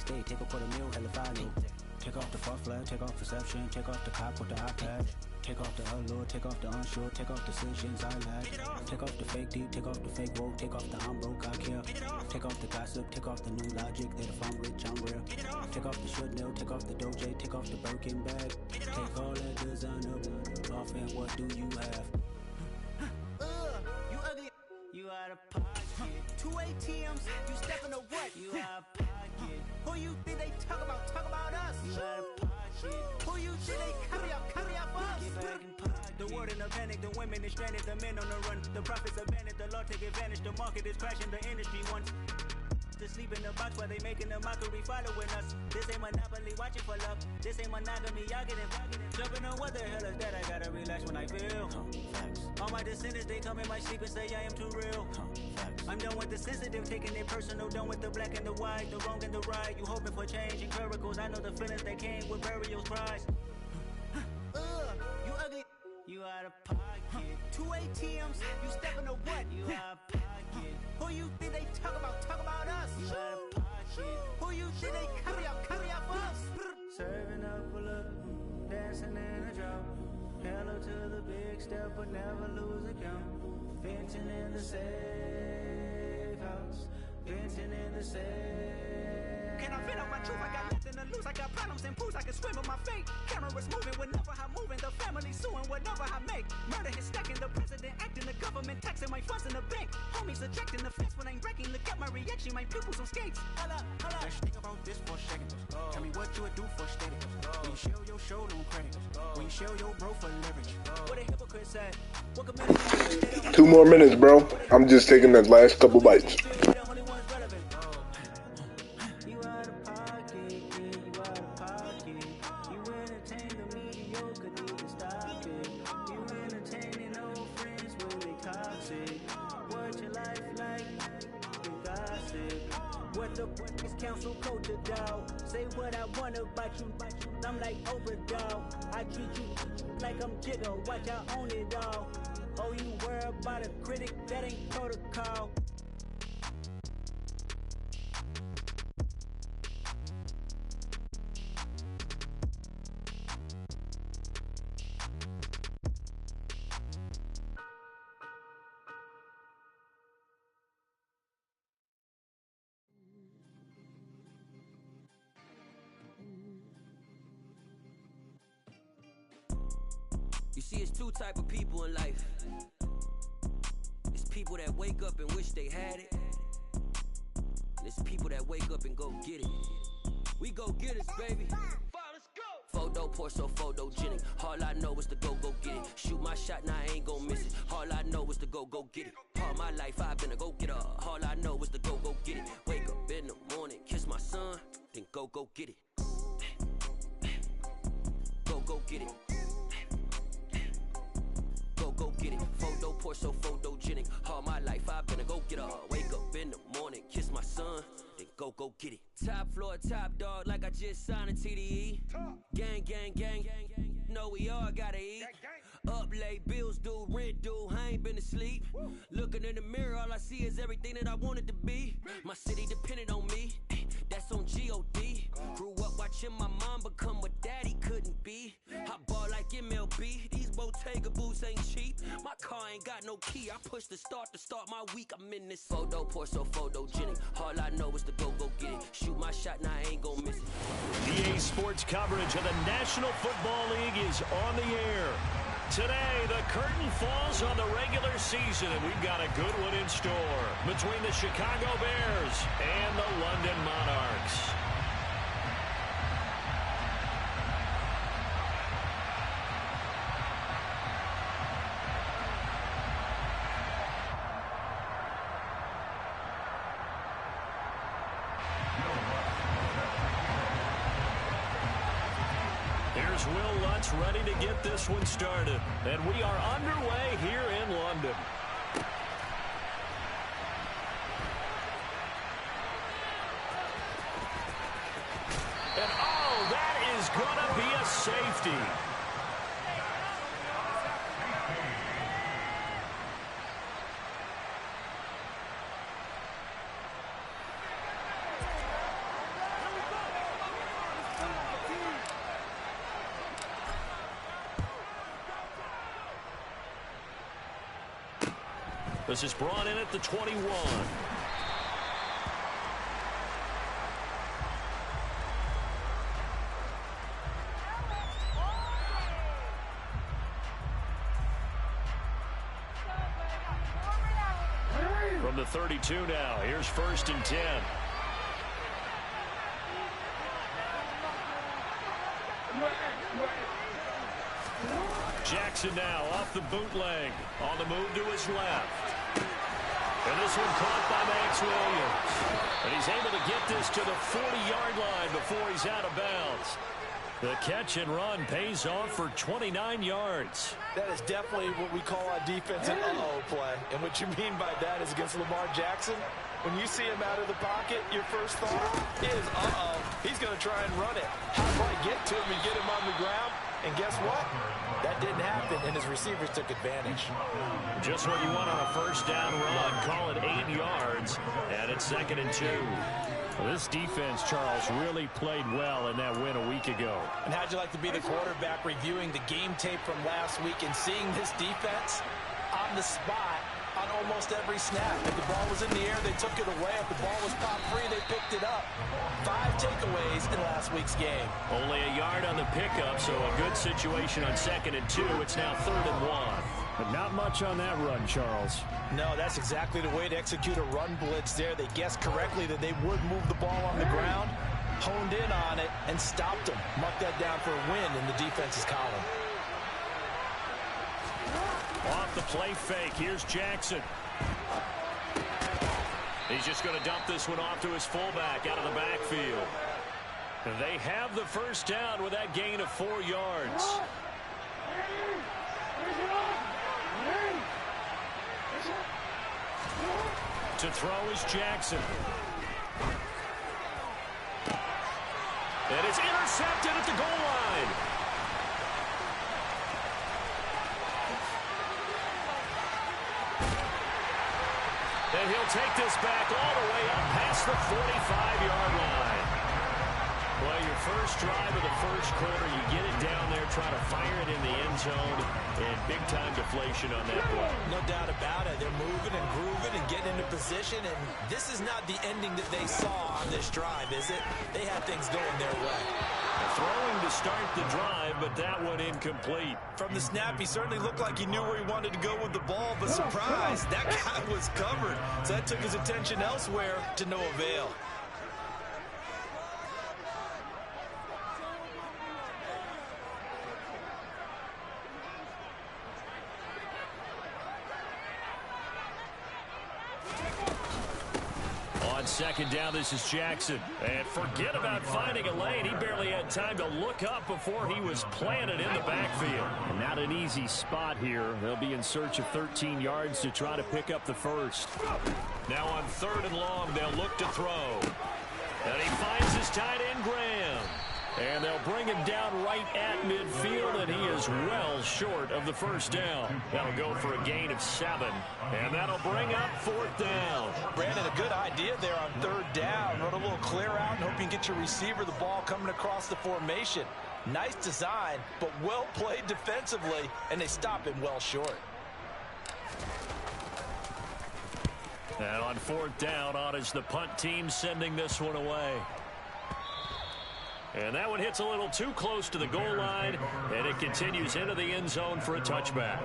skate, take a $250,000, hella follow. Take off the far flag, take off perception, take off the cop with the iPad. Take off the allure, take off the unsure, take off decisions I lack. Take off the fake deep, take off the fake woke, take off the I'm broke, I care. Take off the gossip, take off the new logic that if I'm rich, I'm real. Take off the should know, take off the doje, take off the Birkin bag. Take all that designer off and what do you have? You ugly. You out of pocket. 2 ATMs, you stepping to what? You out of pocket. Who you think they talk about? Talk about us. You out of pocket. Who you think they carry out for us? Get back in pocket. The world in a panic, the women is stranded, the men on the run. The profits abandoned, the law take advantage. The market is crashing, the industry wants to sleep in the box while they making a mockery following us. This ain't monopoly, watching for love. This ain't monogamy, y'all getting jumping on what the hell is that? I gotta relax when I feel. All my descendants, they come in my sleep and say I am too real. I'm done with the sensitive, taking it personal. Done with the black and the white, the wrong and the right. You hoping for change and miracles. I know the feelings that came with burial cries. You ugly. You out of pocket. 2 ATMs, you stepping to what? You out of pocket. Who you think they talk about? Talk about us. You out of pocket. Who you think they carry out for us? Serving up a look, dancing in a drop. Hello to the big step, but never lose a count. Venting in the safe house. Venting in the safe. Can I vent out my truth? I got nothing to lose. I got problems and pools. I can swim with my fate. Cameras moving whenever I'm moving. The family suing whatever I make. Murder is stacking. The president acting. The government taxing my funds in the bank. Homies ejecting the fence when I'm wrecking. Look at my reaction. My pupils on skates. Holla, holla. Let's think about this for a second. Tell me what you would do for steady. When you show your show, no credit. When you show your bro for leverage. What a hypocrite said. What committed? 2 more minutes, bro. I'm just taking the last couple bites. Council culture, dog. Say what I want about you. I'm like overdog. I treat you like I'm Jigga. Watch I own it all. Oh, you worry about a critic? That ain't protocol. You see, it's 2 type of people in life. It's people that wake up and wish they had it. And it's people that wake up and go get it. We go get it, baby. Photo poor, so photogenic. All I know is to go get it. Shoot my shot, now I ain't gon' miss it. All I know is to go get it. All my life I've been a go-getter. All I know is to go get it. Wake up in the morning, kiss my son, then go get it. Go get it. Go get it. Photo poor, so photogenic. All my life I've been a go-getter. Wake up in the morning, kiss my son, then go get it. Top floor, top dog, like I just signed a TDE. Gang, gang, gang, gang, gang. No, we all gotta eat. Up late, bills due, rent due, I ain't been asleep. Looking in the mirror, all I see is everything that I wanted to be. My city depended on me, that's on G.O.D. Grew up watching my mom become what daddy couldn't be. I ball like MLB, these Bottega boots ain't cheap. My car ain't got no key, I push the start to start my week. I'm in this photo poor, so photogenic. All I know is to go get it. Shoot my shot, now I ain't gon' miss it. EA Sports coverage of the National Football League is on the air. Today, the curtain falls on the regular season, and we've got a good one in store between the Chicago Bears and the London Monarchs. Here's Will Lutz ready to get this one started. And we are underway here in London. And oh, that is going to be a safety. This is brought in at the 21. From the 32 now, here's 1st and 10. Jackson now off the bootleg, on the move to his left. And this one caught by Max Williams. And he's able to get this to the 40-yard line before he's out of bounds. The catch and run pays off for 29 yards. That is definitely what we call a defensive uh-oh play. And what you mean by that is against Lamar Jackson, when you see him out of the pocket, your first thought is, uh-oh, he's going to try and run it. How do I get to him and get him on the ground? And guess what? That didn't happen, and his receivers took advantage. Just what you want on a first down run. Call it 8 yards, and it's 2nd and 2. Well, this defense, Charles, really played well in that win a week ago. And how'd you like to be the quarterback reviewing the game tape from last week and seeing this defense on the spot on almost every snap? If the ball was in the air, they took it away. If the ball was popped free, they picked it up. 5 takeaways in last week's game. Only a yard on the pickup, so a good situation on 2nd and 2. It's now 3rd and 1. But not much on that run, Charles. No, that's exactly the way to execute a run blitz there. They guessed correctly that they would move the ball on the ground, honed in on it, and stopped them. Marked that down for a win in the defense's column. Off the play fake, here's Jackson. He's just going to dump this one off to his fullback out of the backfield. They have the first down with that gain of 4 yards. To throw is Jackson. And it's intercepted at the goal line. And he'll take this back all the way up past the 45-yard line. Well, your first drive of the first quarter, you get it down there, try to fire it in the end zone, and big-time deflation on that play. No doubt about it. They're moving and grooving and getting into position, and this is not the ending that they saw on this drive, is it? They had things going their way. Throwing to start the drive, but that one incomplete. From the snap, he certainly looked like he knew where he wanted to go with the ball, but surprise, that guy was covered. So that took his attention elsewhere to no avail. Second down, this is Jackson. And forget about finding a lane. He barely had time to look up before he was planted in the backfield. Not an easy spot here. They'll be in search of 13 yards to try to pick up the first. Now on 3rd and long, they'll look to throw. And he finds his tight end, Graham. And they'll bring him down right at midfield, and he is well short of the first down. That'll go for a gain of 7, and that'll bring up 4th down. Brandon, a good idea there on 3rd down. Run a little clear out and hope you can get your receiver the ball coming across the formation. Nice design, but well played defensively, and they stop him well short. And on 4th down, on is the punt team sending this one away. And that one hits a little too close to the goal line, and it continues into the end zone for a touchback.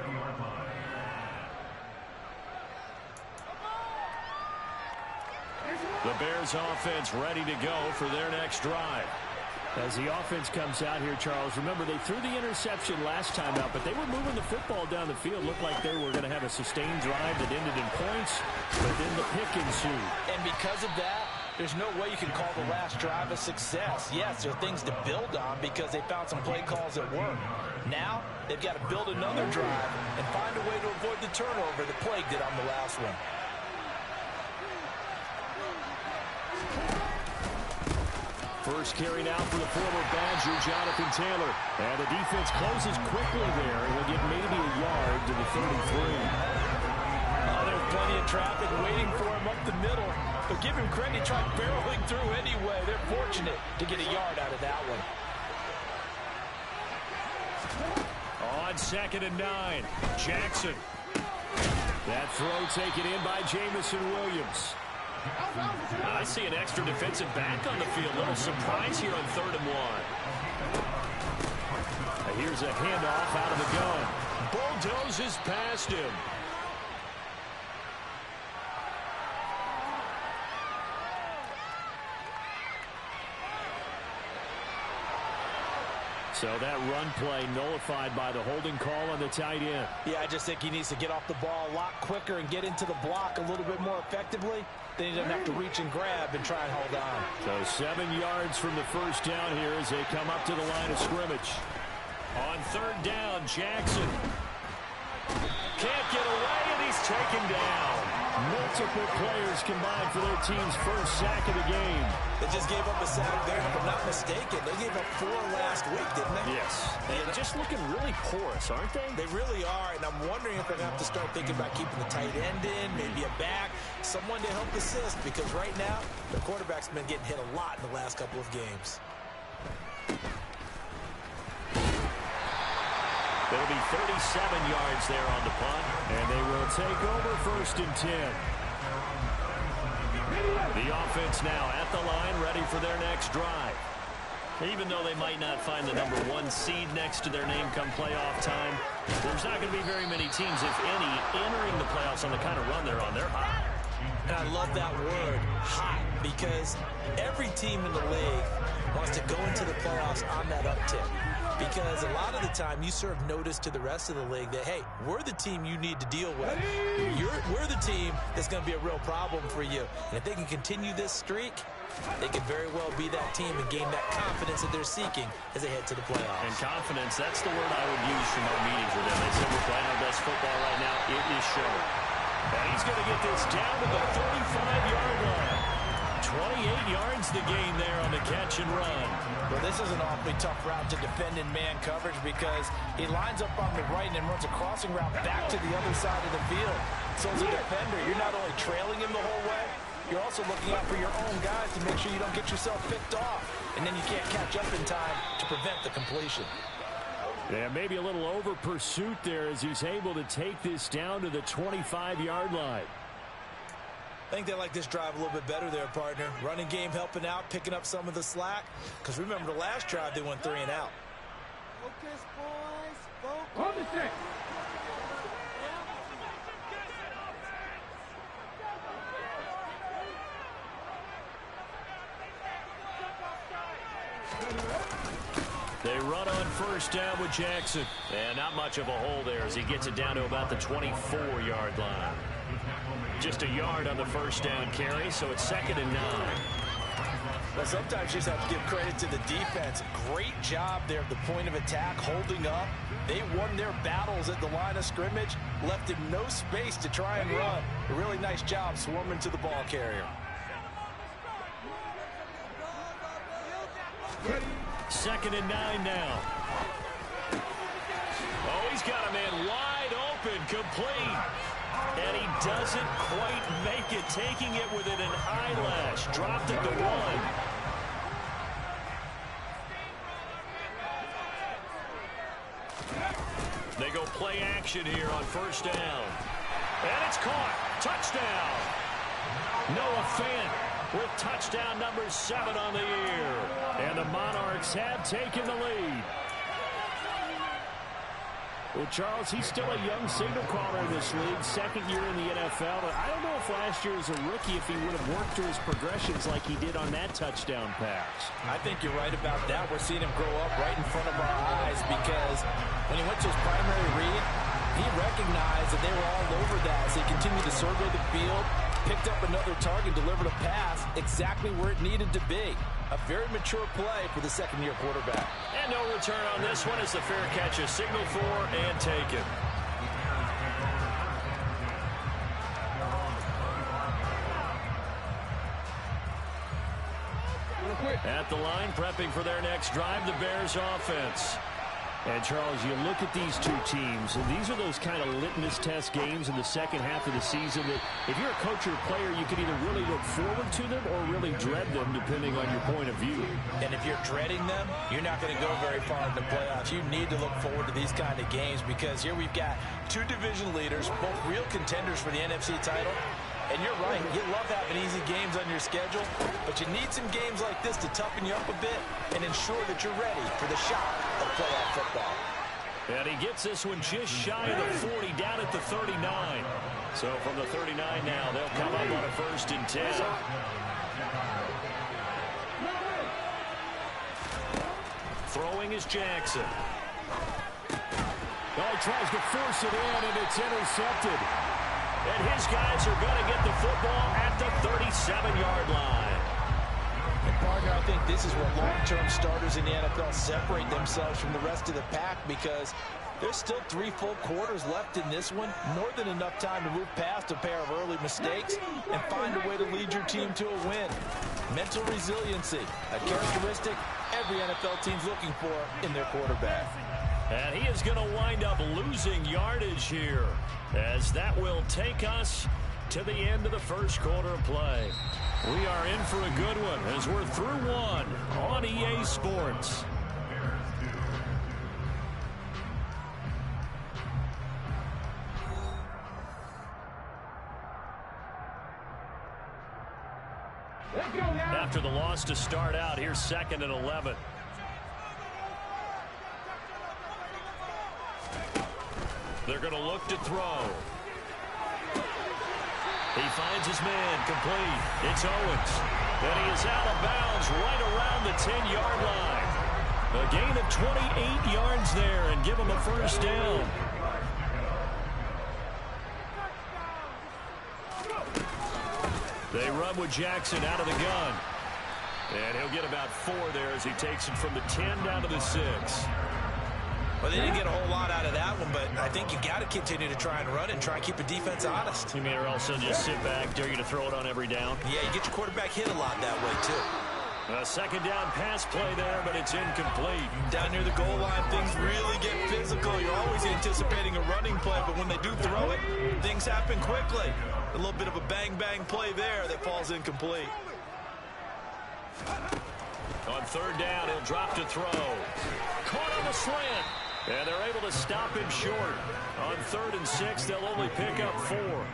The Bears offense ready to go for their next drive. As the offense comes out here, Charles, remember they threw the interception last time out, but they were moving the football down the field. Looked like they were going to have a sustained drive that ended in points, but then the pick ensued. And because of that, there's no way you can call the last drive a success. Yes, there are things to build on because they found some play calls that work. Now, they've got to build another drive and find a way to avoid the turnover that plagued it on the last one. First carry now for the former Badger, Jonathan Taylor. And the defense closes quickly there, and will get maybe a yard to the 33. Oh, there's plenty of traffic waiting for him up the middle. But give him credit, he tried barreling through anyway. They're fortunate to get a yard out of that one. On 2nd and 9, Jackson. That throw taken in by Jamison Williams. I see an extra defensive back on the field. Little surprise here on 3rd and 1. Here's a handoff out of the gun. Bulldozes past him. So that run play nullified by the holding call on the tight end. Yeah, I just think he needs to get off the ball a lot quicker and get into the block a little bit more effectively. Then he doesn't have to reach and grab and try and hold on. So 7 yards from the first down here as they come up to the line of scrimmage. On 3rd down, Jackson can't get away, and he's taken down. Multiple players combined for their team's first sack of the game. They just gave up a sack there, if I'm not mistaken. They gave up 4 last week, didn't they? Yes. They're just looking really porous, aren't they? They really are, and I'm wondering if they're going to have to start thinking about keeping the tight end in, maybe a back, someone to help assist, because right now, the quarterback's been getting hit a lot in the last couple of games. There'll be 37 yards there on the punt, and they will take over 1st and 10. The offense now at the line, ready for their next drive. Even though they might not find the number 1 seed next to their name come playoff time, there's not going to be very many teams, if any, entering the playoffs on the kind of run they're on. They're hot. And I love that word, hot, because every team in the league wants to go into the playoffs on that uptick. Because a lot of the time you serve notice to the rest of the league that, hey, we're the team you need to deal with. We're the team that's going to be a real problem for you. And if they can continue this streak, they could very well be that team and gain that confidence that they're seeking as they head to the playoffs. And confidence, that's the word I would use from our meetings with them. They said we're playing our best football right now. It is showing. And he's going to get this down to the 35-yard line. 28 yards the gain there on the catch and run. Well, this is an awfully tough route to defend in man coverage because he lines up on the right and then runs a crossing route back to the other side of the field. So as a defender, you're not only trailing him the whole way, you're also looking out for your own guys to make sure you don't get yourself picked off. And then you can't catch up in time to prevent the completion. Yeah, maybe a little over pursuit there as he's able to take this down to the 25-yard line. I think they like this drive a little bit better there, partner. Running game helping out, picking up some of the slack. Because remember, the last drive, they went 3 and out. Focus, boys. Focus. They run on 1st down with Jackson. And not much of a hole there as he gets it down to about the 24-yard line. Just a yard on the 1st down carry, so it's 2nd and 9. Well, sometimes you just have to give credit to the defense. Great job there at the point of attack, holding up. They won their battles at the line of scrimmage, left him no space to try and run. A really nice job swarming to the ball carrier. 2nd and 9 now. Oh, he's got a man wide open, complete. And he doesn't quite make it, taking it with an eyelash. Dropped it to 1. They go play action here on 1st down. And it's caught. Touchdown. Noah Fant with touchdown number 7 on the year. And the Monarchs have taken the lead. Well, Charles, he's still a young signal caller in this league, 2nd year in the NFL. But I don't know if last year as a rookie, if he would have worked through his progressions like he did on that touchdown pass. I think you're right about that. We're seeing him grow up right in front of our eyes because when he went to his primary read, he recognized that they were all over that as he continued to survey the field, picked up another target, delivered a pass exactly where it needed to be. A very mature play for the 2nd-year quarterback. And no return on this one as the fair catch is signaled for and taken. At the line, prepping for their next drive, the Bears offense. And, Charles, you look at these two teams, and these are those kind of litmus test games in the second half of the season that if you're a coach or a player, you can either really look forward to them or really dread them, depending on your point of view. And if you're dreading them, you're not going to go very far in the playoffs. You need to look forward to these kind of games because here we've got two division leaders, both real contenders for the NFC title. And you're right, you love having easy games on your schedule, but you need some games like this to toughen you up a bit and ensure that you're ready for the shock of playoff football. And he gets this one just shy of the 40, down at the 39. So from the 39 now, they'll come up on a 1st and 10. Throwing is Jackson. Oh, he tries to force it in, and it's intercepted. And his guys are going to get the football at the 37-yard line. And, partner, I think this is where long-term starters in the NFL separate themselves from the rest of the pack because there's still 3 full quarters left in this one. More than enough time to move past a pair of early mistakes and find a way to lead your team to a win. Mental resiliency, a characteristic every NFL team's looking for in their quarterback. And he is going to wind up losing yardage here, as that will take us to the end of the first quarter of play. We are in for a good one as we're through one on EA Sports. After the loss to start out, here's 2nd and 11. They're going to look to throw. He finds his man complete. It's Owens. And he is out of bounds right around the 10-yard line. A gain of 28 yards there and give him a 1st down. They run with Jackson out of the gun. And he'll get about 4 there as he takes it from the 10 down to the 6. Well, they didn't get a whole lot out of that one, but I think you got to continue to try and run and try and keep the defense honest. You mean or else they'll just sit back, dare you to throw it on every down? Yeah, you get your quarterback hit a lot that way, too. A 2nd down pass play there, but it's incomplete. Down near the goal line, things really get physical. You're always anticipating a running play, but when they do throw it, things happen quickly. A little bit of a bang-bang play there that falls incomplete. On 3rd down, he'll drop to throw. Caught on the slant. And they're able to stop him short. On 3rd and 6, they'll only pick up 4.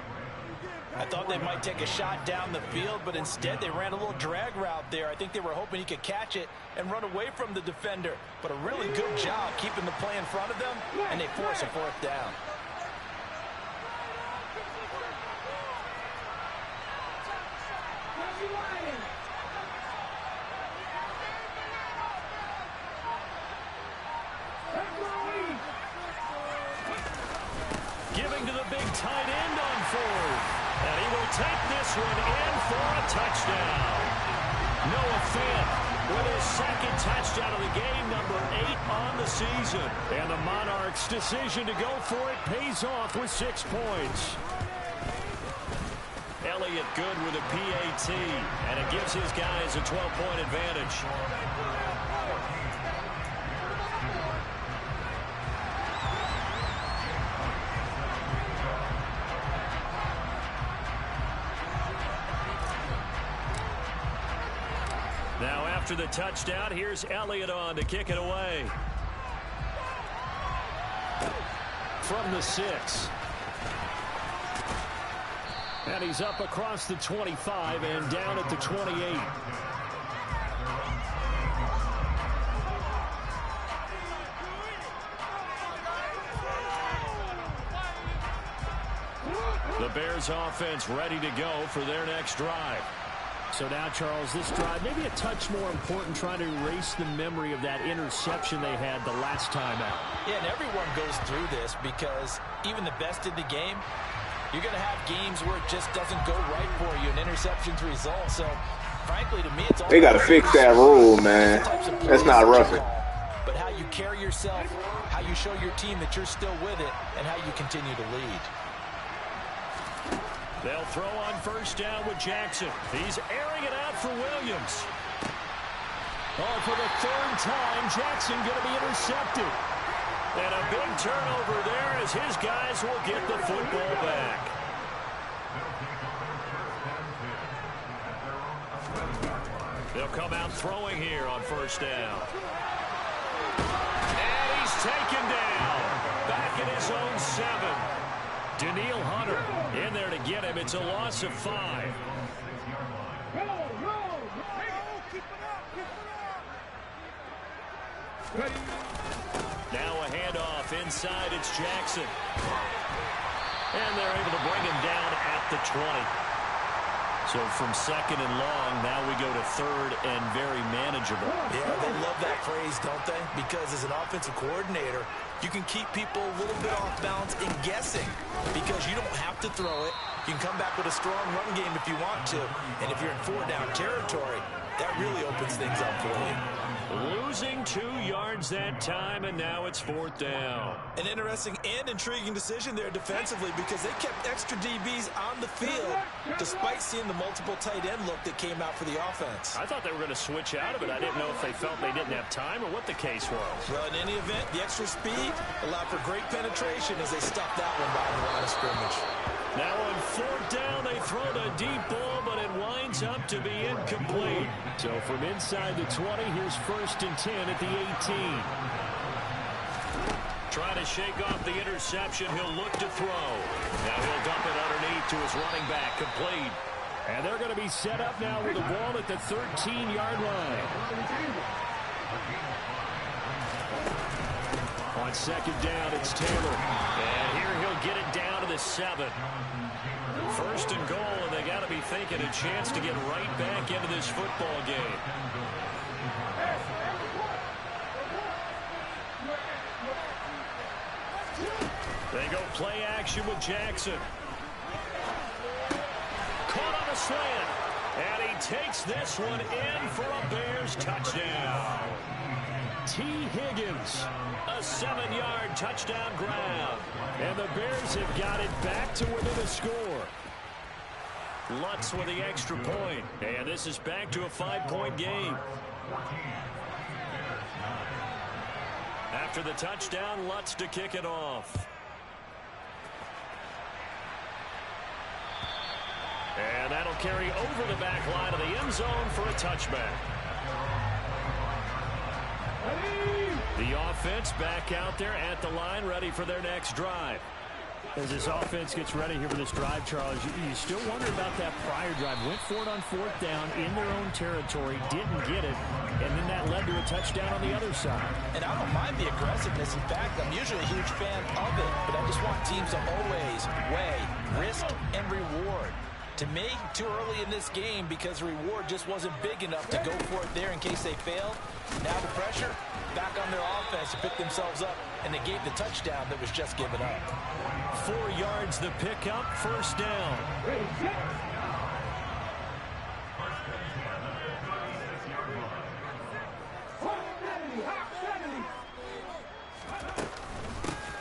I thought they might take a shot down the field, but instead they ran a little drag route there. I think they were hoping he could catch it and run away from the defender. But a really good job keeping the play in front of them, and they force a 4th down. Giving to the big tight end on 4th. And he will take this one in for a touchdown. Noah Fant with his 2nd touchdown of the game, number 8 on the season. And the Monarchs' decision to go for it pays off with 6 points. Elliott good with a PAT, and it gives his guys a 12-point advantage. Now after the touchdown, here's Elliott on to kick it away. From the 6. And he's up across the 25 and down at the 28. The Bears offense ready to go for their next drive. So now, Charles, this drive maybe a touch more important, trying to erase the memory of that interception they had the last time out. Yeah, and everyone goes through this because even the best in the game, you're going to have games where it just doesn't go right for you, and interceptions result. So, frankly, to me, it's all they got to fix that rule, man. That's not roughing. But how you carry yourself, how you show your team that you're still with it, and how you continue to lead. They'll throw on 1st down with Jackson. He's airing it out for Williams. Oh, for the 3rd time, Jackson going to be intercepted. And a big turnover there as his guys will get the football back. They'll come out throwing here on first down. And he's taken down. Back in his own 7. Daniil Hunter in there to get him. It's a loss of 5. Now a handoff inside. It's Jackson. And they're able to bring him down at the 20. So from second and long, now we go to third and very manageable. Yeah, they love that phrase, don't they? Because as an offensive coordinator, you can keep people a little bit off balance and guessing because you don't have to throw it. You can come back with a strong run game if you want to. And if you're in 4-down territory, that really opens things up for you. Losing 2 yards that time, and now it's 4th down. An interesting and intriguing decision there defensively because they kept extra DBs on the field despite seeing the multiple tight end look that came out for the offense. I thought they were going to switch out of it. I didn't know if they felt they didn't have time or what the case was. Well, in any event, the extra speed allowed for great penetration as they stopped that one by the line of scrimmage. Now on 4th down, they throw the deep ball, but it winds up to be incomplete. So from inside the 20, here's 1st and 10 at the 18. Trying to shake off the interception. He'll look to throw. Now he'll dump it underneath to his running back, complete. And they're going to be set up now with the ball at the 13-yard line. On 2nd down, it's Taylor. And here he'll get it down to the 7. 1st and goal, and they got to be thinking a chance to get right back into this football game. They go play action with Jackson. Caught on a slant. And he takes this one in for a Bears touchdown. T. Higgins, a 7-yard touchdown grab. And the Bears have got it back to within a score. Lutz with the extra point. And this is back to a 5-point game. After the touchdown, Lutz to kick it off. And that'll carry over the back line of the end zone for a touchback. The offense back out there at the line, ready for their next drive. As this offense gets ready here for this drive, Charles, you still wonder about that prior drive. Went for it on 4th down in their own territory, didn't get it, and then that led to a touchdown on the other side. And I don't mind the aggressiveness. In fact, I'm usually a huge fan of it, but I just want teams to always weigh risk and reward. To me, too early in this game because the reward just wasn't big enough to go for it there in case they failed. Now the pressure back on their offense to pick themselves up, and they gave the touchdown that was just given up. 4 yards the pickup, 1st down.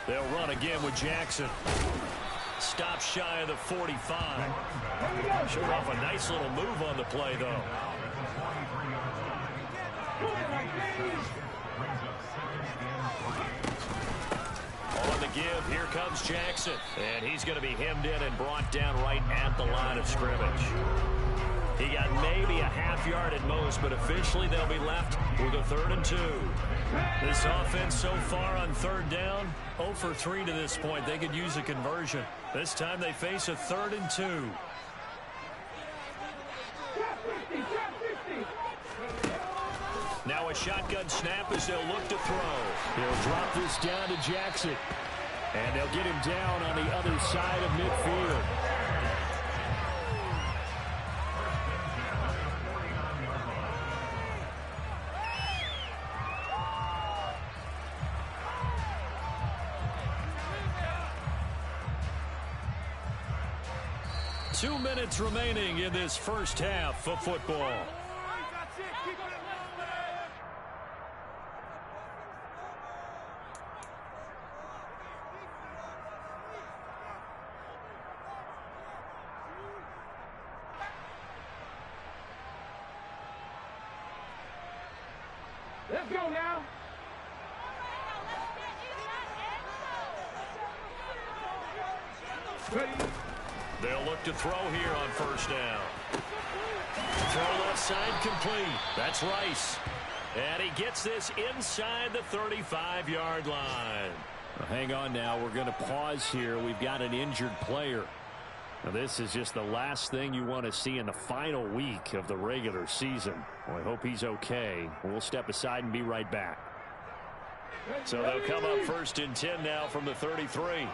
They'll run again with Jackson. Stop shy of the 45. Showed off a nice little move on the play, though. On the give, here comes Jackson. And he's going to be hemmed in and brought down right at the line of scrimmage. He got maybe a half yard at most, but officially they'll be left with a 3rd and 2. This offense so far on 3rd down, 0 for 3 to this point. They could use a conversion. This time they face a 3rd and 2. Now a shotgun snap as they'll look to throw. They'll drop this down to Jackson. And they'll get him down on the other side of midfield. Two minutes remaining in this first half of football. Let's go now. They'll look to throw here on first down. Throw left side complete. That's Rice. And he gets this inside the 35-yard line. Well, hang on now. We're going to pause here. We've got an injured player. Now, this is just the last thing you want to see in the final week of the regular season. Well, I hope he's okay. We'll step aside and be right back. So they'll come up first and 10 now from the 33.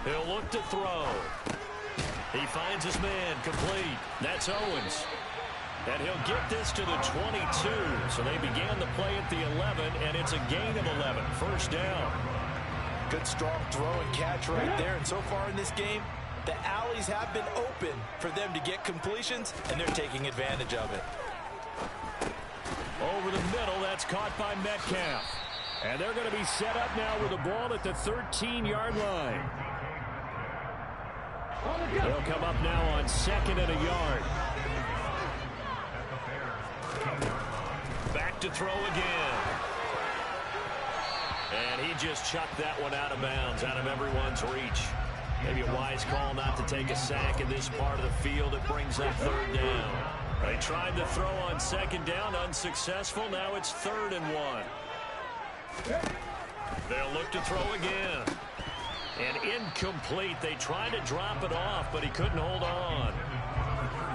He'll look to throw. He finds his man complete. That's Owens. And he'll get this to the 22. So they began the play at the 11, and it's a gain of 11. First down. Good strong throw and catch right there. And so far in this game, the alleys have been open for them to get completions, and they're taking advantage of it. Over the middle, that's caught by Metcalf. And they're going to be set up now with the ball at the 13-yard line. They'll come up now on second and a yard. Back to throw again. And he just chucked that one out of bounds, out of everyone's reach. Maybe a wise call not to take a sack in this part of the field. It brings up third down. They tried to throw on second down, unsuccessful. Now it's 3rd and 1. They'll look to throw again. And incomplete. They tried to drop it off, but he couldn't hold on.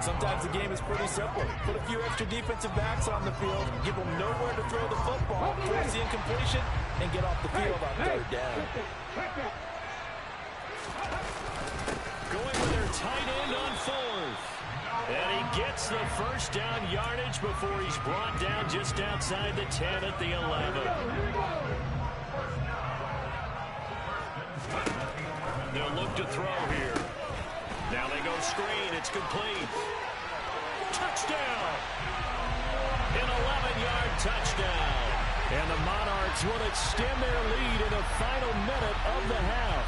Sometimes the game is pretty simple. Put a few extra defensive backs on the field, give them nowhere to throw the football, force the incompletion, and get off the field on third down. Going with their tight end on 4th. And he gets the first down yardage before he's brought down just outside the 10 at the 11. They'll look to throw here. Now they go screen. It's complete. Touchdown! An 11-yard touchdown. And the Monarchs will extend their lead in the final minute of the half.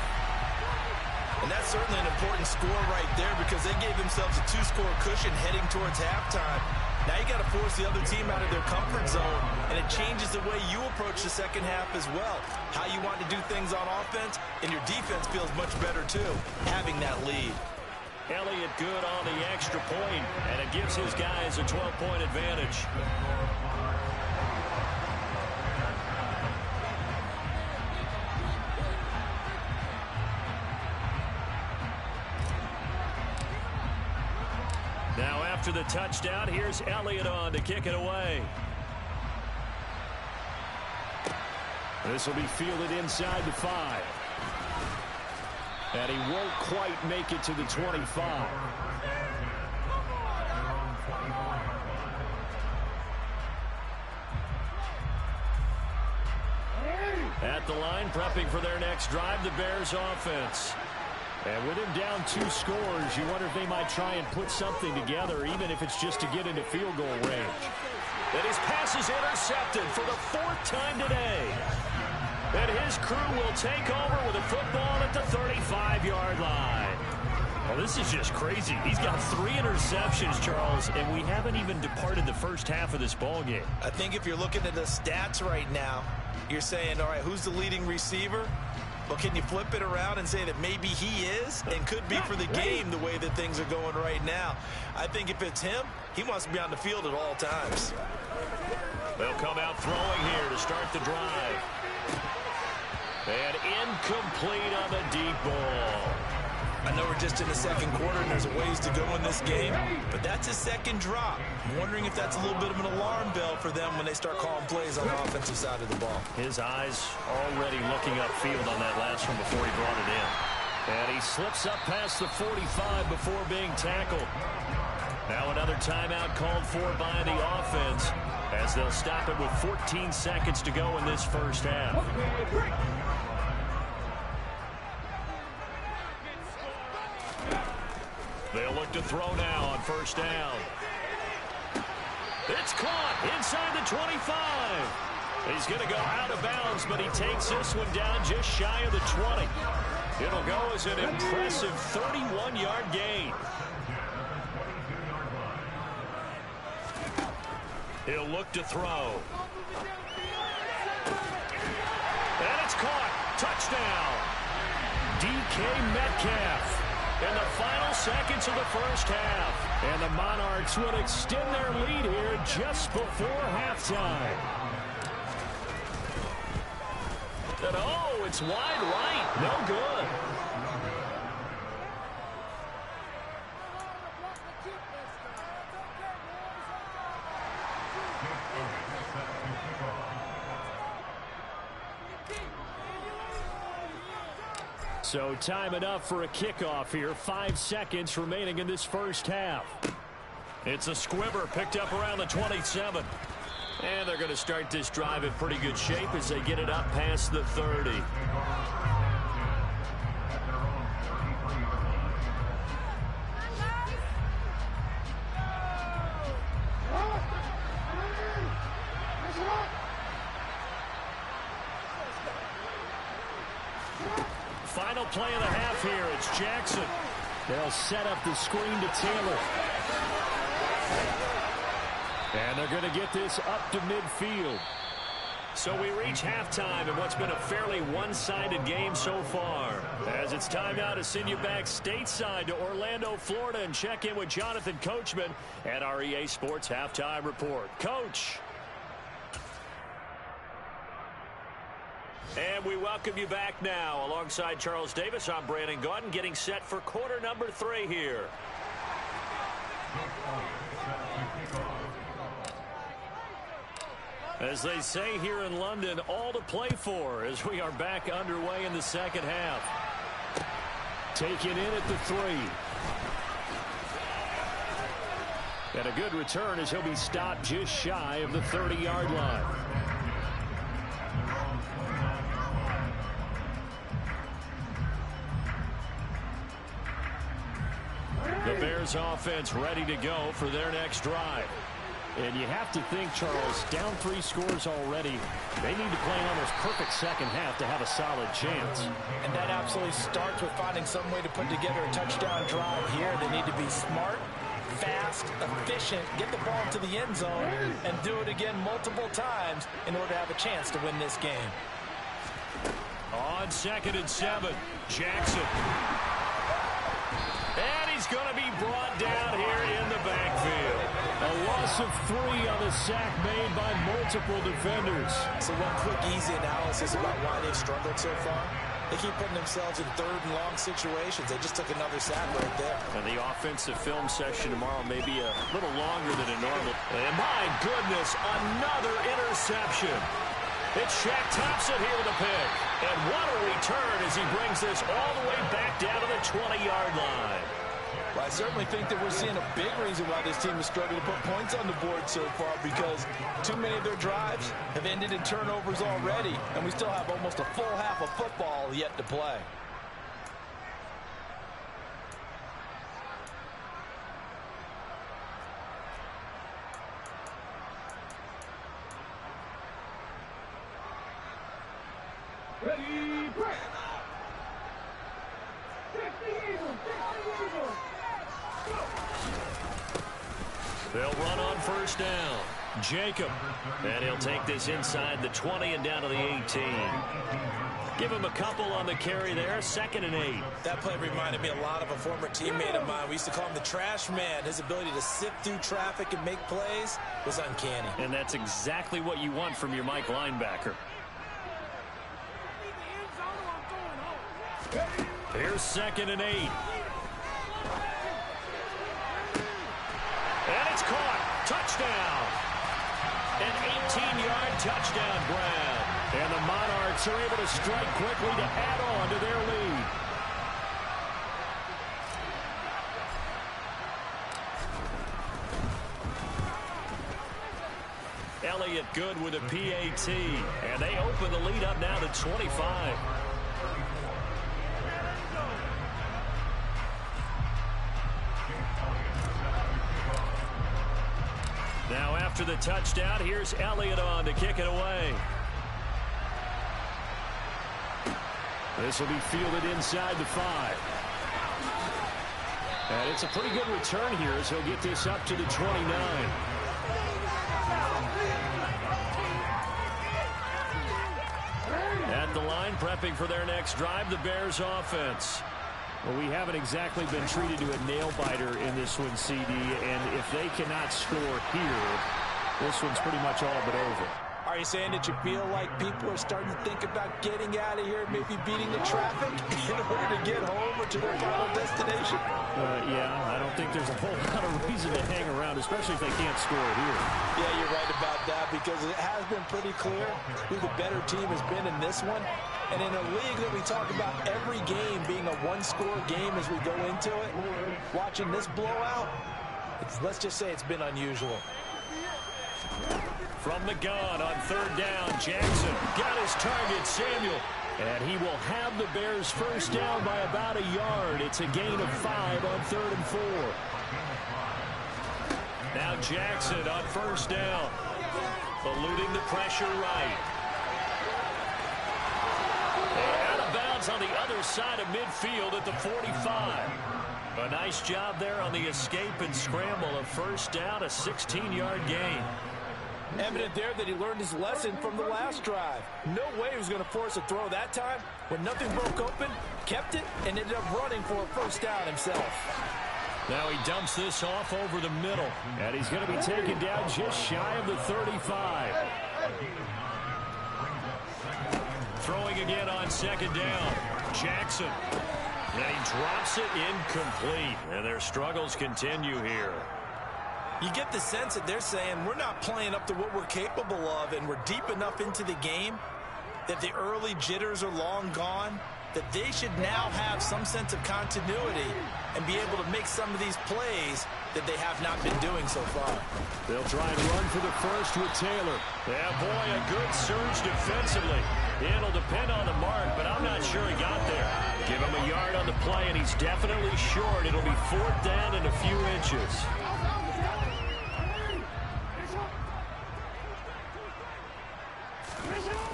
And that's certainly an important score right there because they gave themselves a 2-score cushion heading towards halftime. Now you got to force the other team out of their comfort zone, and it changes the way you approach the second half as well. How you want to do things on offense, and your defense feels much better too, having that lead. Elliott good on the extra point, and it gives his guys a 12-point advantage. Now after the touchdown, here's Elliott on to kick it away. This will be fielded inside the 5. And he won't quite make it to the 25. At the line, prepping for their next drive, the Bears offense. And with him down 2 scores, you wonder if they might try and put something together, even if it's just to get into field goal range. And his pass is intercepted for the 4th time today. And his crew will take over with a football at the 35-yard line. Well, this is just crazy. He's got 3 interceptions, Charles, and we haven't even departed the first half of this ballgame. I think if you're looking at the stats right now, you're saying, all right, who's the leading receiver? Well, can you flip it around and say that maybe he is and could be for the game the way that things are going right now? I think if it's him, he wants to be on the field at all times. They'll come out throwing here to start the drive. And incomplete on the deep ball. I know we're just in the second quarter and there's a ways to go in this game, but that's his second drop. I'm wondering if that's a little bit of an alarm bell for them when they start calling plays on the offensive side of the ball. His eyes already looking upfield on that last one before he brought it in. And he slips up past the 45 before being tackled. Now another timeout called for by the offense as they'll stop it with 14 seconds to go in this first half. They'll look to throw now on first down. It's caught inside the 25. He's going to go out of bounds, but he takes this one down just shy of the 20. It'll go as an impressive 31-yard gain. He'll look to throw. And it's caught. Touchdown. DK Metcalf. In the final seconds of the first half. And the Monarchs would extend their lead here just before halftime. And oh, it's wide right. No good. So time enough for a kickoff here. 5 seconds remaining in this first half. It's a squibber picked up around the 27. And they're going to start this drive in pretty good shape as they get it up past the 30. Final play of the half here. It's Jackson. They'll set up the screen to Taylor. And they're going to get this up to midfield. So we reach halftime in what's been a fairly one-sided game so far. As it's time now to send you back stateside to Orlando, Florida, and check in with Jonathan Coachman at our EA Sports Halftime Report. Coach. And we welcome you back now. Alongside Charles Davis, I'm Brandon Gaudin, getting set for quarter number 3 here. As they say here in London, all to play for as we are back underway in the second half. Taken in at the 3. And a good return as he'll be stopped just shy of the 30-yard line. The Bears offense ready to go for their next drive. And you have to think, Charles, down 3 scores already. They need to play an almost perfect second half to have a solid chance. And that absolutely starts with finding some way to put together a touchdown drive here. They need to be smart, fast, efficient, get the ball to the end zone, and do it again multiple times in order to have a chance to win this game. On 2nd and 7, Jackson. And he's going to be brought down here in the backfield. A loss of 3 on the sack made by multiple defenders. So one quick, easy analysis about why they've struggled so far. They keep putting themselves in 3rd and long situations. They just took another sack right there. And the offensive film session tomorrow may be a little longer than a normal. And my goodness, another interception. It's Shaq Thompson here with a pick. And what a return as he brings this all the way back down to the 20-yard line. Well, I certainly think that we're seeing a big reason why this team is struggling to put points on the board so far, because too many of their drives have ended in turnovers already, and we still have almost a full half of football yet to play. Ready, break! Take the Eagles! They'll run on first down. Jacob. And he'll take this inside the 20 and down to the 18. Give him a couple on the carry there. 2nd and 8. That play reminded me a lot of a former teammate of mine. We used to call him the trash man. His ability to sift through traffic and make plays was uncanny. And that's exactly what you want from your Mike linebacker. Here's 2nd and 8. And it's caught. Touchdown. An 18-yard touchdown grab. And the Monarchs are able to strike quickly to add on to their lead. Elliott good with a PAT. And they open the lead up now to 25. Now after the touchdown, here's Elliott on to kick it away. This will be fielded inside the 5. And it's a pretty good return here as he'll get this up to the 29. At the line, prepping for their next drive, the Bears offense. Well, we haven't exactly been treated to a nail-biter in this one, CD, and if they cannot score here, this one's pretty much all but over. Are you saying that you feel like people are starting to think about getting out of here, maybe beating the traffic in order to get home or to their final destination? Yeah, I don't think there's a whole lot of reason to hang around, especially if they can't score here. Yeah, you're right about that, because it has been pretty clear who the better team has been in this one. And in a league that we talk about every game being a one-score game as we go into it, watching this blowout, let's just say it's been unusual. From the gun on third down, Jackson got his target, Samuel. And he will have the Bears first down by about a yard. It's a gain of 5 on 3rd and 4. Now Jackson on first down, eluding the pressure right. And out of bounds on the other side of midfield at the 45. A nice job there on the escape and scramble. A first down, a 16-yard gain. Evident there that he learned his lesson from the last drive. No way he was going to force a throw that time. When nothing broke open, kept it, and ended up running for a first down himself. Now he dumps this off over the middle. And he's going to be taken down just shy of the 35. Throwing again on second down. Jackson. And he drops it incomplete. And their struggles continue here. You get the sense that they're saying we're not playing up to what we're capable of, and we're deep enough into the game that the early jitters are long gone, that they should now have some sense of continuity and be able to make some of these plays that they have not been doing so far. They'll try and run for the first with Taylor. Yeah, boy, a good surge defensively. It'll depend on the mark, but I'm not sure he got there. Give him a yard on the play, and he's definitely short. It'll be 4th down and a few inches.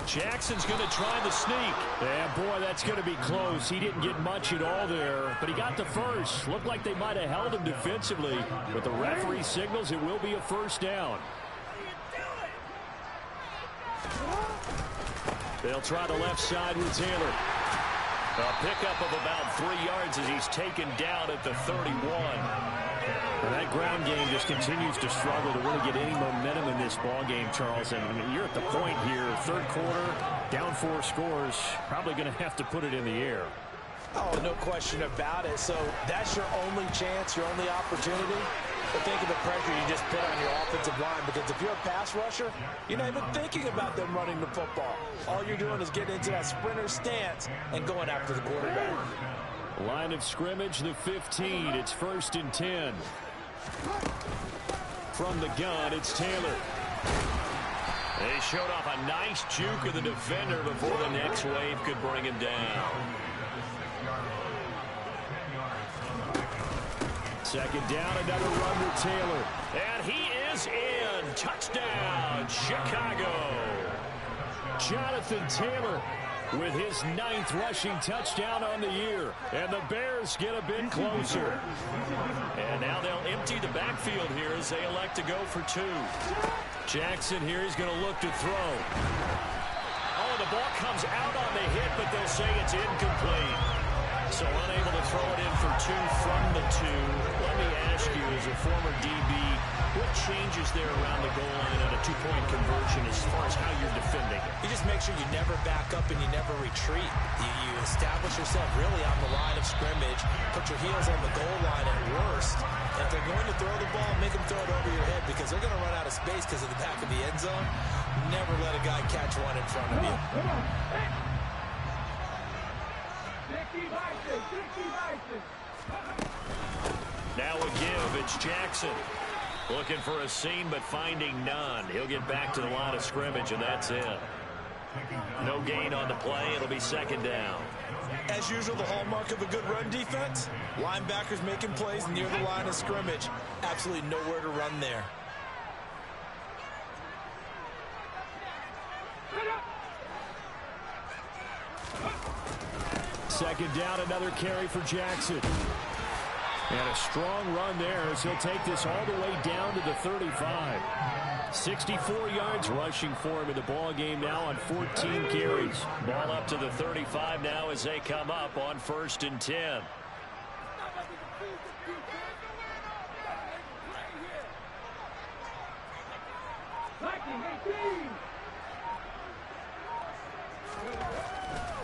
Jackson's going to try the sneak. Yeah, boy, that's going to be close. He didn't get much at all there, but he got the first. Looked like they might have held him defensively, but the referee signals it will be a first down. They'll try the left side with Taylor. A pickup of about 3 yards as he's taken down at the 31. And that ground game just continues to struggle to really get any momentum in this ball game, Charles. And you're at the point here, 3rd quarter, down 4 scores, probably going to have to put it in the air. Oh, no question about it. So that's your only chance, your only opportunity. But think of the pressure you just put on your offensive line, because if you're a pass rusher, you're not even thinking about them running the football. All you're doing is getting into that sprinter stance and going after the quarterback. Line of scrimmage, the 15. It's 1st and 10. From the gun, it's Taylor. They showed off a nice juke of the defender before the next wave could bring him down. 2nd down, another run with Taylor. And he is in. Touchdown, Chicago. Jonathan Taylor with his 9th rushing touchdown on the year. And the Bears get a bit closer. And now they'll empty the backfield here as they elect to go for 2. Jackson here is going to look to throw. Oh, the ball comes out on the hit, but they'll say it's incomplete. So unable to throw it in for 2 from the 2. Let me ask you, as a former DB, what changes there around the goal line on a 2-point conversion as far as how you're defending? You just make sure you never back up and you never retreat. You establish yourself really on the line of scrimmage, put your heels on the goal line at worst. If they're going to throw the ball, make them throw it over your head, because they're going to run out of space because of the back of the end zone. Never let a guy catch one in front of you. Now a give, it's Jackson. Looking for a seam, but finding none. He'll get back to the line of scrimmage, and that's it. No gain on the play. It'll be 2nd down. As usual, the hallmark of a good run defense, linebackers making plays near the line of scrimmage. Absolutely nowhere to run there. Second down, another carry for Jackson. And a strong run there as he'll take this all the way down to the 35. 64 yards rushing for him in the ball game now on 14 carries. Ball up to the 35 now as they come up on 1st and 10.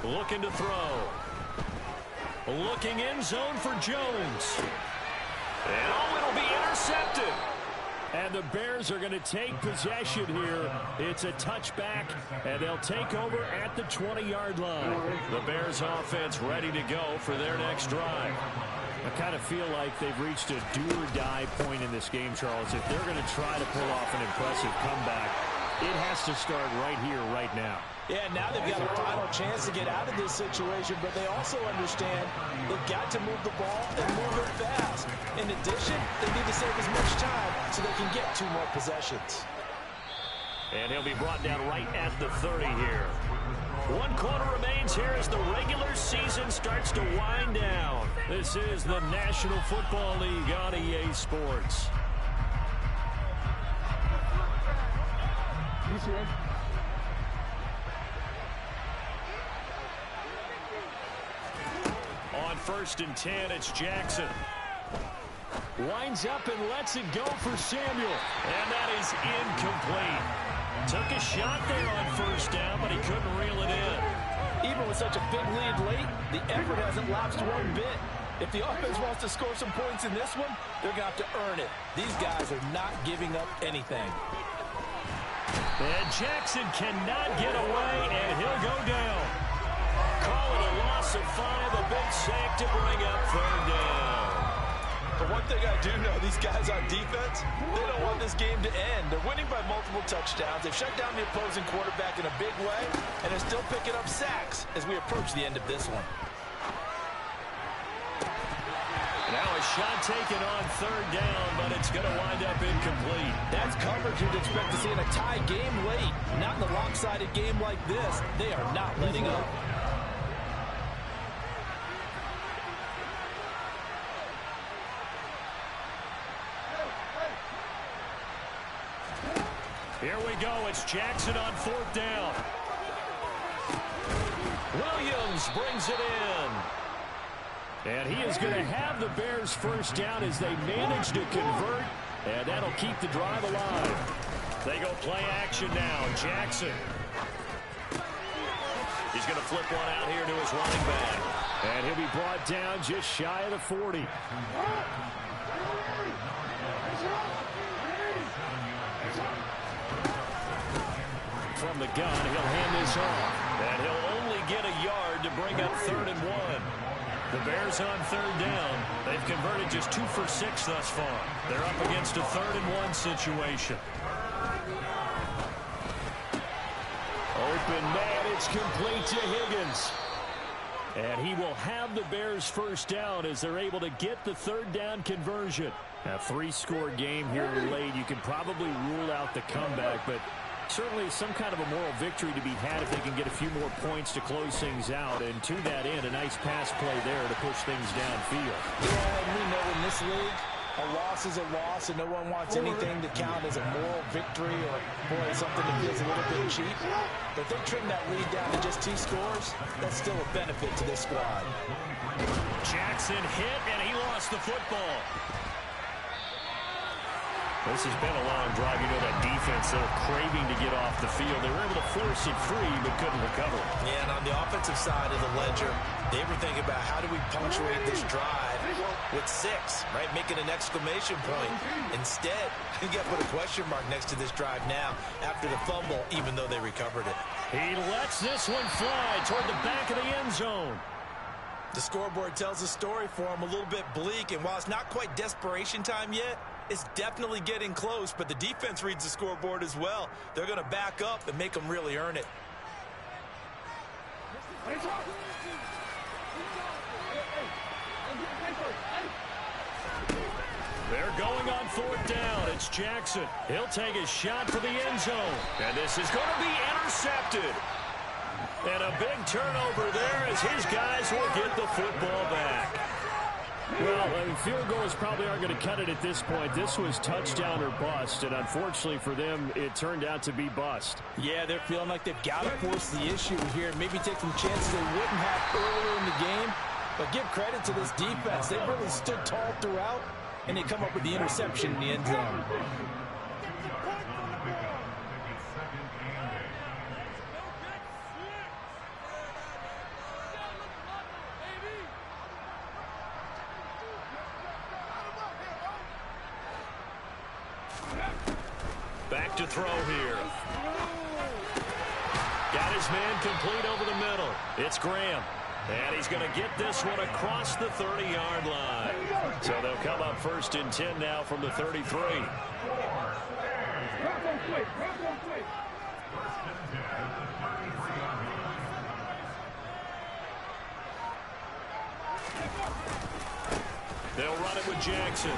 Looking to throw. Looking end zone for Jones. And it'll be intercepted. And the Bears are going to take possession here. It's a touchback, and they'll take over at the 20-yard line. The Bears offense ready to go for their next drive. I kind of feel like they've reached a do-or-die point in this game, Charles. If they're going to try to pull off an impressive comeback, it has to start right here, right now. Yeah, now they've got a final chance to get out of this situation, but they also understand they've got to move the ball and move it fast. In addition, they need to save as much time so they can get 2 more possessions. And he'll be brought down right at the 30 here. 1 quarter remains here as the regular season starts to wind down. This is the National Football League on EA Sports. On 1st and 10, it's Jackson. Winds up and lets it go for Samuel. And that is incomplete. Took a shot there on 1st down, but he couldn't reel it in. Even with such a big lead late, the effort hasn't lapsed one bit. If the offense wants to score some points in this one, they're going to have to earn it. These guys are not giving up anything. And Jackson cannot get away, and he'll go down. Call it a loss of 5, a big sack to bring up 3rd down. But one thing I do know, these guys on defense, they don't want this game to end. They're winning by multiple touchdowns. They've shut down the opposing quarterback in a big way, and they're still picking up sacks as we approach the end of this one. Now a shot taken on 3rd down, but it's going to wind up incomplete. That's coverage you'd expect to see in a tie game late. Not in a lopsided game like this. They are not letting up. Here we go. It's Jackson on 4th down. Williams brings it in. And he is going to have the Bears 1st down as they manage to convert. And that'll keep the drive alive. They go play action now. Jackson. He's going to flip one out here to his running back. And he'll be brought down just shy of the 40. From the gun, he'll hand this off. And he'll only get a yard to bring up 3rd and 1. The Bears on 3rd down. They've converted just 2 for 6 thus far. They're up against a 3rd and 1 situation. Open man, it's complete to Higgins. And he will have the Bears 1st down as they're able to get the 3rd down conversion. A 3-score game here late. You can probably rule out the comeback, but certainly some kind of a moral victory to be had if they can get a few more points to close things out. And to that end, a nice pass play there to push things downfield. Yeah, and we know in this league, a loss is a loss, and no one wants anything to count as a moral victory or, boy, something that feels a little bit cheap. But if they trim that lead down to just 2 scores, that's still a benefit to this squad. Jackson hit, and he lost the football. This has been a long drive. You know that defense, they're craving to get off the field. They were able to force it free, but couldn't recover. Yeah, and on the offensive side of the ledger, they were thinking about how do we punctuate this drive with 6, right? Making an exclamation point. Instead, you got to put a question mark next to this drive now after the fumble, even though they recovered it. He lets this one fly toward the back of the end zone. The scoreboard tells a story for him, a little bit bleak, and while it's not quite desperation time yet, it's definitely getting close, but the defense reads the scoreboard as well. They're going to back up and make them really earn it. They're going on 4th down. It's Jackson. He'll take a shot for the end zone. And this is going to be intercepted. And a big turnover there as his guys will get the football back. Well, field goals probably aren't going to cut it at this point. This was touchdown or bust, and unfortunately for them, it turned out to be bust. Yeah, they're feeling like they've got to force the issue here, maybe take some chances they wouldn't have earlier in the game. But give credit to this defense. They really stood tall throughout, and they come up with the interception in the end zone. Back to throw here. Got his man complete over the middle. It's Graham. And he's going to get this one across the 30-yard line. So they'll come up 1st and 10 now from the 33. They'll run it with Jackson.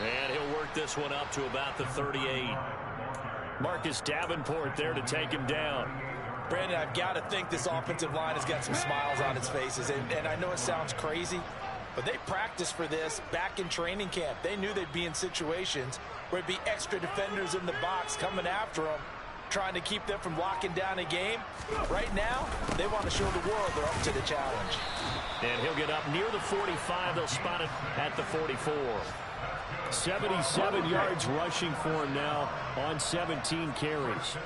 And he'll work this one up to about the 38. Marcus Davenport there to take him down. Brandon, I've got to think this offensive line has got some smiles on its faces. And I know it sounds crazy, but they practiced for this back in training camp. They knew they'd be in situations where it'd be extra defenders in the box coming after them, trying to keep them from locking down a game. Right now, they want to show the world they're up to the challenge. And he'll get up near the 45. They'll spot it at the 44. 77 yards rushing for him now on 17 carries.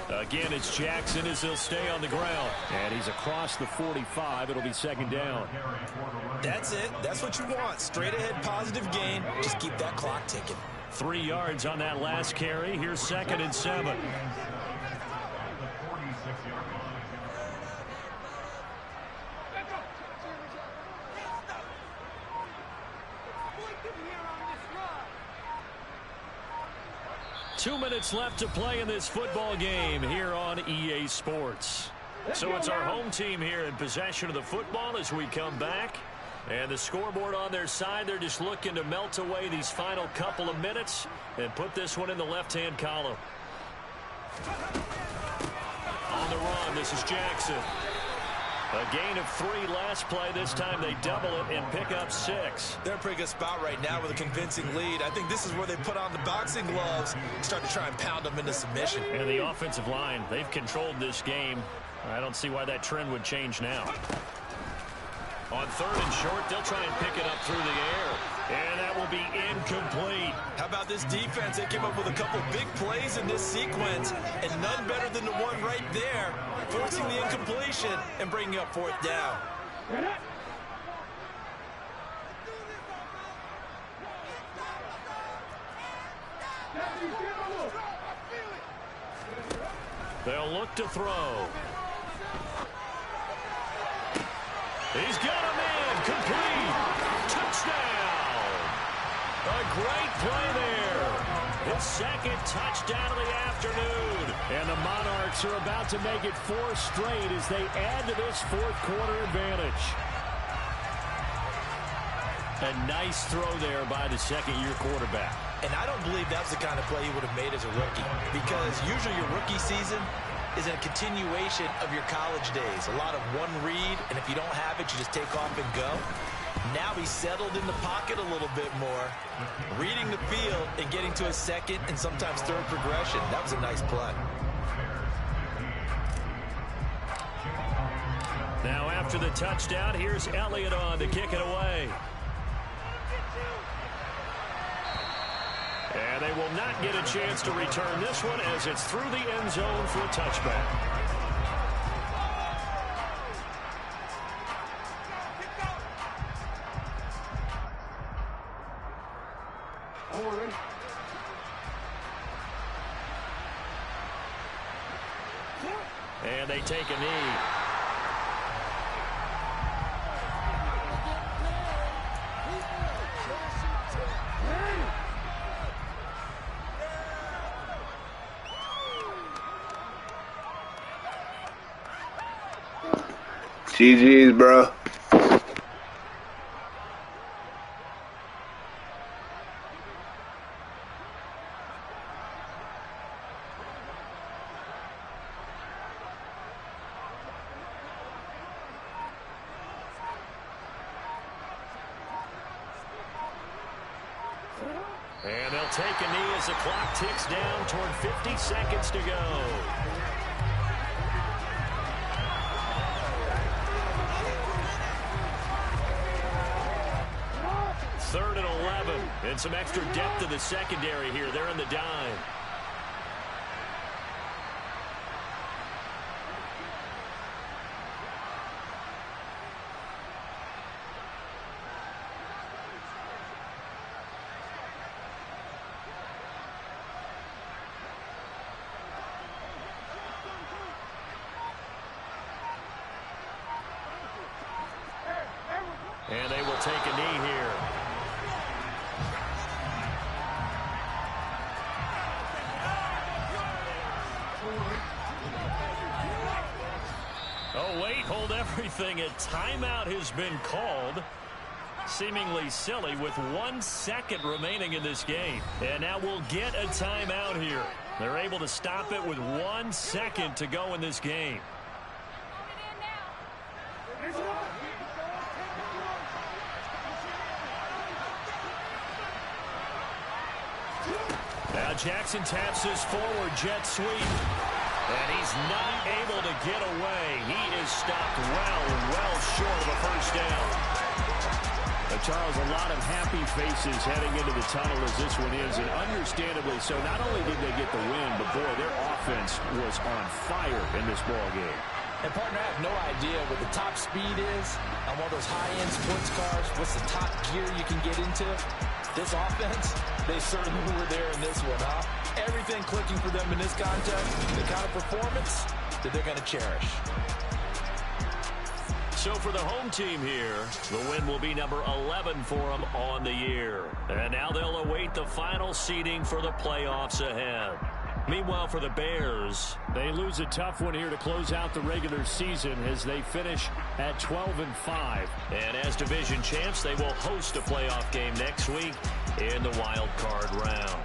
Again, it's Jackson as he'll stay on the ground. And he's across the 45. It'll be 2nd down. That's it. That's what you want. Straight ahead positive gain. Just keep that clock ticking. 3 yards on that last carry. Here's 2nd and 7. Two minutes left to play in this football game here on EA Sports. So it's our home team here in possession of the football as we come back. And the scoreboard on their side, they're just looking to melt away these final couple of minutes and put this one in the left-hand column. On the run, this is Jackson. A gain of 3 last play. This time they double it and pick up 6. They're in a pretty good spot right now with a convincing lead. I think this is where they put on the boxing gloves and start to try and pound them into submission. And the offensive line, they've controlled this game. I don't see why that trend would change now. On 3rd and short, they'll try and pick it up through the air. And that will be incomplete. How about this defense? They came up with a couple big plays in this sequence, and none better than the one right there, forcing the incompletion and bringing up 4th down. They'll look to throw. He's got a man complete. Touchdown. A great play there. His 2nd touchdown of the afternoon. And the Monarchs are about to make it 4 straight as they add to this 4th quarter advantage. A nice throw there by the 2nd-year quarterback. And I don't believe that's the kind of play he would have made as a rookie, because usually your rookie season is a continuation of your college days. A lot of one read, and if you don't have it, you just take off and go. Now he's settled in the pocket a little bit more, reading the field and getting to a 2nd and sometimes 3rd progression. That was a nice play. Now after the touchdown, here's Elliott on to kick it away. And they will not get a chance to return this one as it's through the end zone for a touchback. And they take a knee. GG's, bro. take a knee as the clock ticks down toward 50 seconds to go. Third and 11, and some extra depth to the secondary here. They're in the dime. And they will take a knee here. Oh, wait, hold everything. A timeout has been called. Seemingly silly with 1 second remaining in this game. And now we'll get a timeout here. They're able to stop it with 1 second to go in this game. Now Jackson taps his forward jet sweep. And he's not able to get away. He is stopped well short of a first down. Charles, a lot of happy faces heading into the tunnel as this one is, and understandably so. Not only did they get the win, but boy, their offense was on fire in this ball game. And partner, I have no idea what the top speed is on one of those high-end sports cars. What's the top gear you can get into? This offense, they certainly were there in this one, huh? Everything clicking for them in this contest, the kind of performance that they're going to cherish. So for the home team here, the win will be number 11 for them on the year. And now they'll await the final seeding for the playoffs ahead. Meanwhile, for the Bears, they lose a tough one here to close out the regular season as they finish at 12-5. And as division champs, they will host a playoff game next week in the wild card round.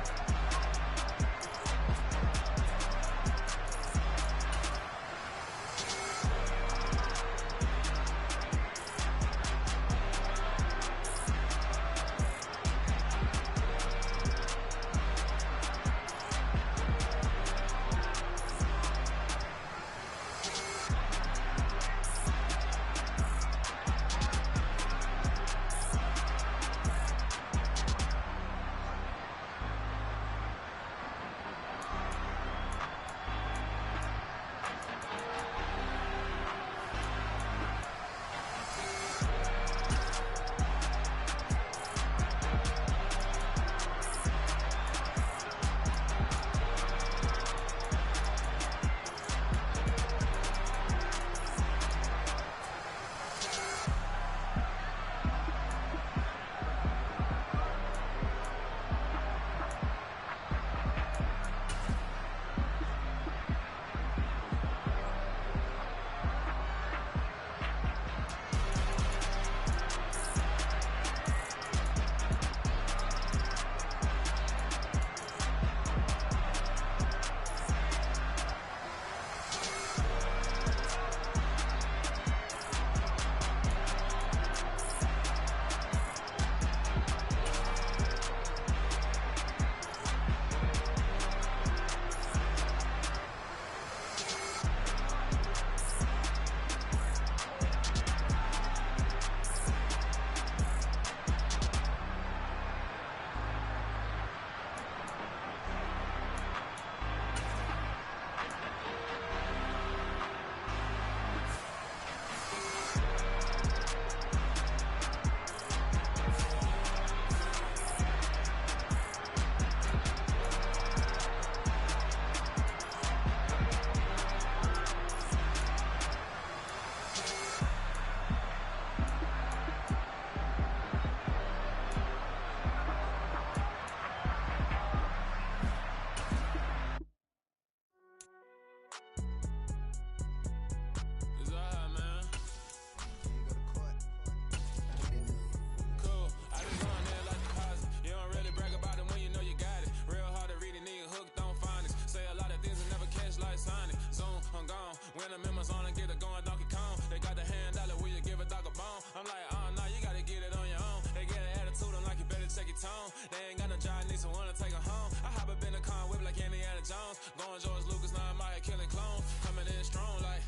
throwing George Lucas, now I'm out here killing clones. Coming in strong like,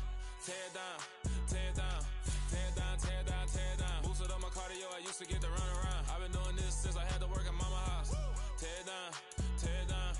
tear it down, tear it down, tear it down, tear it down, tear it down. Boosted up my cardio, I used to get to run around. I've been doing this since I had to work at mama house. Tear it down, tear it down,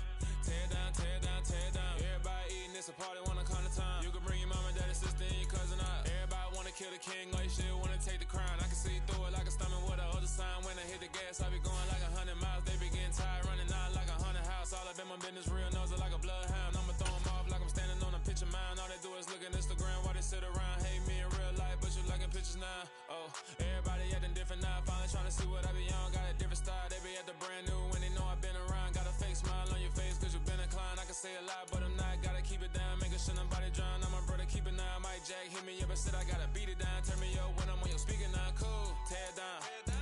tear it down, tear it down, tear it down. Everybody eating, it's a party, wanna come to time. You can bring your mama, daddy, sister, and your cousin out. Everybody wanna kill the king, like shit, wanna take the crown. I can see through it like a stomach with a other sign. When I hit the gas, I be going like 100 miles. They be getting tired, running out like a 100 house. All up in my business, real nosy like a bloodhound. I'ma throw them off like I'm standing on a picture mound. All they do is look at Instagram while they sit around. Hate me in real life, but you liking pictures now. Oh, everybody acting different now. Finally trying to see what I be on. Got a different style, they be at the brand new when they know I've been around. Got a fake smile on your face cause you been inclined. I can say a lot, but I'm not. Gotta keep it down, making sure nobody drown. I'm my brother, keep it now. Mike Jack hit me up and said I gotta beat it down. Turn me up when I'm on your speaker now. Cool, tear it down,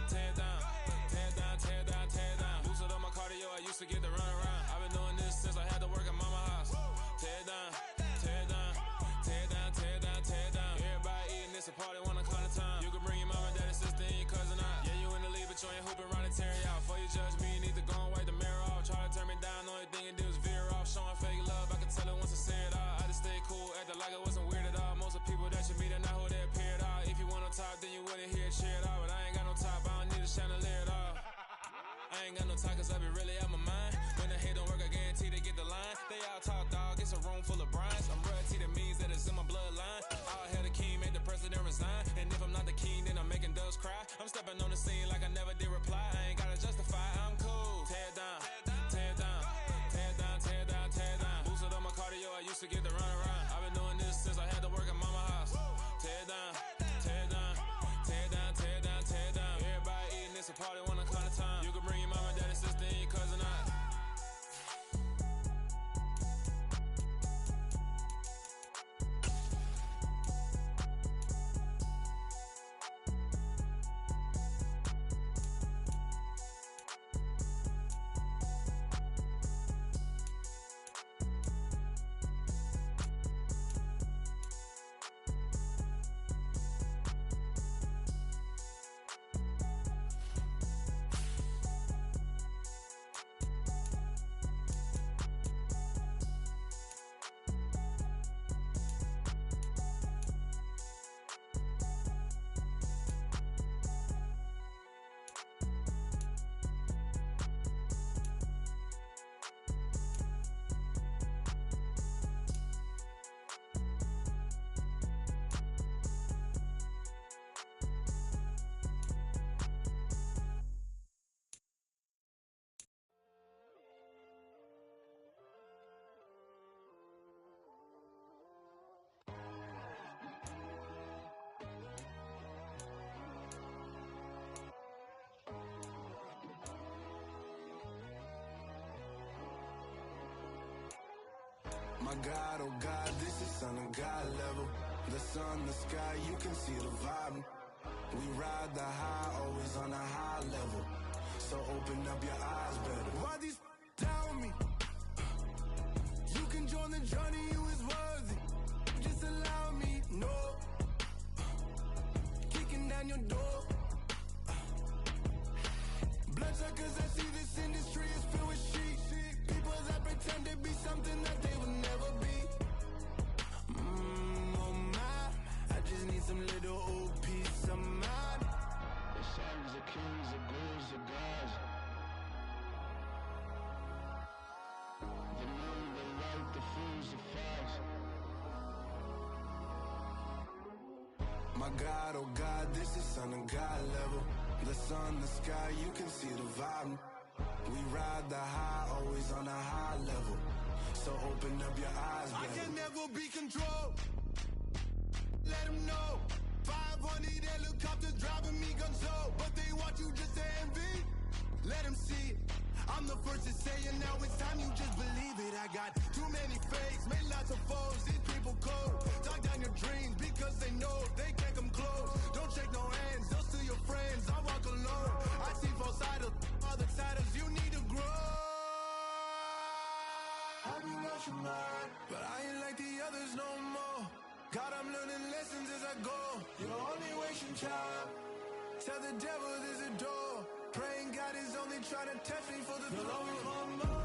tear it down, tear it down, tear it down, tear it down. Boosted up my cardio, I used to get to run around. I've been doing this since I had to work at mama house. Tear it down, tear it down, tear it down, tear it down, tear it down. Everybody eating, it's a party, wanna come to time. You can bring your mama, daddy, sister, and your cousin out. Yeah, you in the lead, but you ain't hooping around and tear it out. Before you judge me, you need to go and wipe the mirror off. Try to turn me down, only thing it did was veer off. Showing fake love, I can tell it once I say it all. I just stay cool, acting like it wasn't weird at all. Most of the people that you meet are not who they appear at all. If you want on top, then you wouldn't hear it cheer at all. But I ain't got no top, I don't need a chandelier at all. I ain't got no time cause I be really out my mind. When the hate don't work, I guarantee they get the line. They all talk dog, it's a room full of brines. I'm royalty, that means that it's in my bloodline. I'll have the king, make the president resign. And if I'm not the king, then I'm making doves cry. I'm stepping on the scene like I never did reply. I ain't gotta justify, I'm cool. Tear it down, tear it down, tear it down, tear it down, tear it down. Boosted up my cardio, I used to get to run around. I've been doing this since I had to work at mama house. Tear it down, tear it down, tear it down, tear it down, tear it down. Everybody eating, it's a party, wanna come to time. You can bring your mama, daddy, sister, and your cousin out. My God, oh God, this is Son of God level. The sun, the sky, you can see the vibe. We ride the high, always on a high level. So open up your eyes better. Why these tell me? You can join the journey, you is worthy. Just allow me, no. Kicking down your door. Bloodsuckers, I see this industry is filled with sheep. People that pretend to be something that they will never be. Oh my, I just need some little old peace of mind. The sons of kings, the ghouls, the gods. The moon, the light, the fools, the facts. My God, oh God, this is Son of God level. The sun, the sky, you can see the vibe. We ride the high, always on a high level. So open up your eyes, baby. I can never be controlled. Let them know. 500 helicopters driving me gonzo. But they want you just to envy. Let them see it. I'm the first to say it, now it's time you just believe it. I got too many fakes, made lots of foes. These people cold. Talk down your dreams because they know they can't come close. Don't shake no hands, they'll steal your friends. I walk alone. I see false idols, other siders, you need to grow. Have you lost your mind? But I ain't like the others no more. God, I'm learning lessons as I go. You're only wasting time. Tell the devil there's a door. Praying God is only trying to test me for the glory.